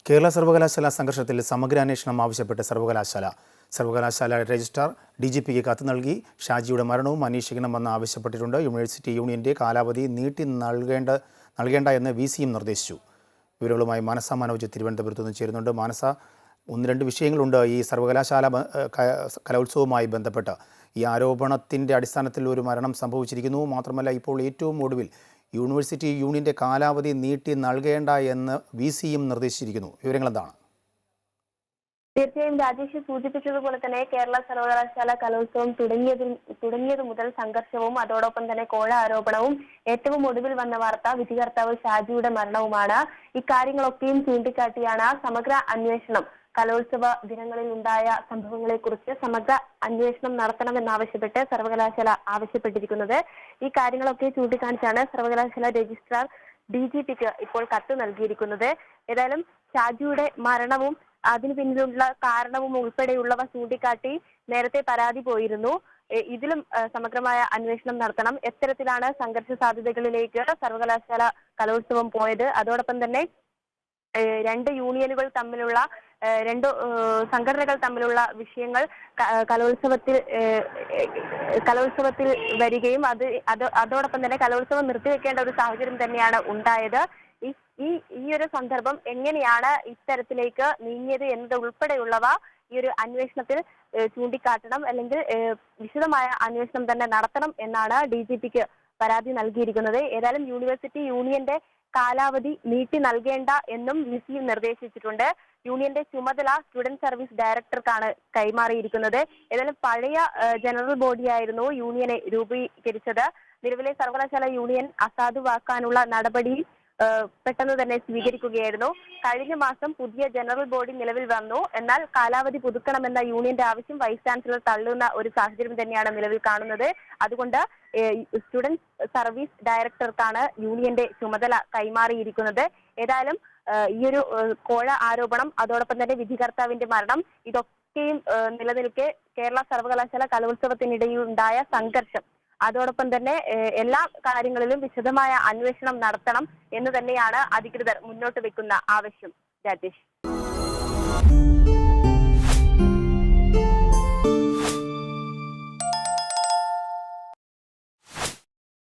കേരള സർവകലാശാല സംഘർഷത്തിൽ സമഗ്ര അന്വേഷണം ആവശ്യപ്പെട്ട് സർവകലാശാല രജിസ്ട്രാർ DGPക്ക് കത്ത് നൽകി. ഷാജിയുടെ മരണവും അന്വേഷിക്കണമെന്ന് ആവശ്യപ്പെട്ടിട്ടുണ്ട്. യൂണിവേഴ്സിറ്റി യൂണിയന്റെ കാലാവധി നീട്ടി നൽകേണ്ട എന്ന് VCയും നിർദ്ദേശിച്ചു. വിവരങ്ങളുമായി മാനസ മനോജ് തിരുവനന്തപുരത്ത് നിന്ന് ചേരുന്നുണ്ട്. മാനസ, ഒന്ന് രണ്ട് വിഷയങ്ങളുണ്ട് ഈ സർവകലാശാല കലോത്സവവുമായി ബന്ധപ്പെട്ട്. ഈ ആരോപണത്തിൻ്റെ അടിസ്ഥാനത്തിൽ ഒരു മരണം സംഭവിച്ചിരിക്കുന്നു. മാത്രമല്ല, ഇപ്പോൾ ഏറ്റവും ഒടുവിൽ യൂണിവേഴ്സിറ്റി യൂണിയന്റെ കാലാവധി നീട്ടി നൽകേണ്ട എന്ന് VCയും നിർദ്ദേശിച്ചിരിക്കുന്നു. വിവരങ്ങൾ എന്താണ്? തീർച്ചയായും രാജേഷ് സൂചിപ്പിച്ചതുപോലെ തന്നെ കേരള സർവകലാശാല കലോത്സവം തുടങ്ങിയത് മുതൽ സംഘർഷവും അതോടൊപ്പം തന്നെ കോഴ ആരോപണവും ഏറ്റവും ഒടുവിൽ വന്ന വാർത്ത വിധികർത്താവ് ഷാജിയുടെ മരണവുമാണ്. ഇക്കാര്യങ്ങളൊക്കെയും ചൂണ്ടിക്കാട്ടിയാണ് സമഗ്ര അന്വേഷണം, കലോത്സവ ദിനങ്ങളിൽ ഉണ്ടായ സംഭവങ്ങളെക്കുറിച്ച് സമഗ്ര അന്വേഷണം നടത്തണമെന്നാവശ്യപ്പെട്ട് സർവകലാശാല ആവശ്യപ്പെട്ടിരിക്കുന്നത്. ഈ കാര്യങ്ങളൊക്കെ ചൂണ്ടിക്കാണിച്ചാണ് സർവകലാശാല രജിസ്ട്രാർ DGPക്ക് ഇപ്പോൾ കത്ത് നൽകിയിരിക്കുന്നത്. ഏതായാലും ഷാജിയുടെ മരണവും അതിനു പിന്നിലുള്ള കാരണവും ഉൾപ്പെടെയുള്ളവ ചൂണ്ടിക്കാട്ടി നേരത്തെ പരാതി പോയിരുന്നു. ഇതിലും സമഗ്രമായ അന്വേഷണം നടത്തണം. എത്തരത്തിലാണ് സംഘർഷ സാധ്യതകളിലേക്ക് സർവകലാശാല കലോത്സവം പോയത്, അതോടൊപ്പം തന്നെ രണ്ട് യൂണിയനുകൾ തമ്മിലുള്ള രണ്ട് സംഘടനകൾ തമ്മിലുള്ള വിഷയങ്ങൾ കലോത്സവത്തിൽ വരികയും അതോടൊപ്പം തന്നെ കലോത്സവം നിർത്തിവെക്കേണ്ട ഒരു സാഹചര്യം തന്നെയാണ് ഉണ്ടായത്. ഈ ഒരു സന്ദർഭം എങ്ങനെയാണ് ഇത്തരത്തിലേക്ക് നീങ്ങിയത് എന്നത് ഉൾപ്പെടെയുള്ളവ ഈ ഒരു അന്വേഷണത്തിൽ ചൂണ്ടിക്കാട്ടണം, അല്ലെങ്കിൽ വിശദമായ അന്വേഷണം തന്നെ നടത്തണം എന്നാണ് DGPക്ക് പരാതി നൽകിയിരിക്കുന്നത്. ഏതായാലും യൂണിവേഴ്സിറ്റി യൂണിയന്റെ കാലാവധി നീട്ടി നൽകേണ്ട എന്നും VCയും നിർദ്ദേശിച്ചിട്ടുണ്ട്. യൂണിയന്റെ ചുമതല സ്റ്റുഡന്റ് സർവീസ് ഡയറക്ടർക്കാണ് കൈമാറിയിരിക്കുന്നത്. ഏതായാലും പഴയ ജനറൽ ബോഡിയായിരുന്നു യൂണിയനെ രൂപീകരിച്ചത്. നിലവിലെ സർവകലാശാല യൂണിയൻ അസാധുവാക്കാനുള്ള നടപടി പെട്ടെന്ന് തന്നെ സ്വീകരിക്കുകയായിരുന്നു. കഴിഞ്ഞ മാസം പുതിയ ജനറൽ ബോഡി നിലവിൽ വന്നു. എന്നാൽ കാലാവധി പുതുക്കണമെന്ന യൂണിയന്റെ ആവശ്യം വൈസ് ചാൻസലർ തള്ളുന്ന ഒരു സാഹചര്യം തന്നെയാണ് നിലവിൽ കാണുന്നത്. അതുകൊണ്ട് സ്റ്റുഡന്റ് സർവീസ് ഡയറക്ടർക്കാണ് യൂണിയന്റെ ചുമതല കൈമാറിയിരിക്കുന്നത്. ഏതായാലും ഈ ഒരു കോഴ ആരോപണം, അതോടൊപ്പം തന്നെ വിധികർത്താവിന്റെ മരണം, ഇതൊക്കെയും നിലനിൽക്കെ കേരള സർവകലാശാല കലോത്സവത്തിനിടയിൽ ഉണ്ടായ സംഘർഷം, അതോടൊപ്പം തന്നെ എല്ലാ കാര്യങ്ങളിലും വിശദമായ അന്വേഷണം നടത്തണം എന്ന് തന്നെയാണ് അധികൃതർ മുന്നോട്ട് വെക്കുന്ന ആവശ്യം. രാജേഷ്.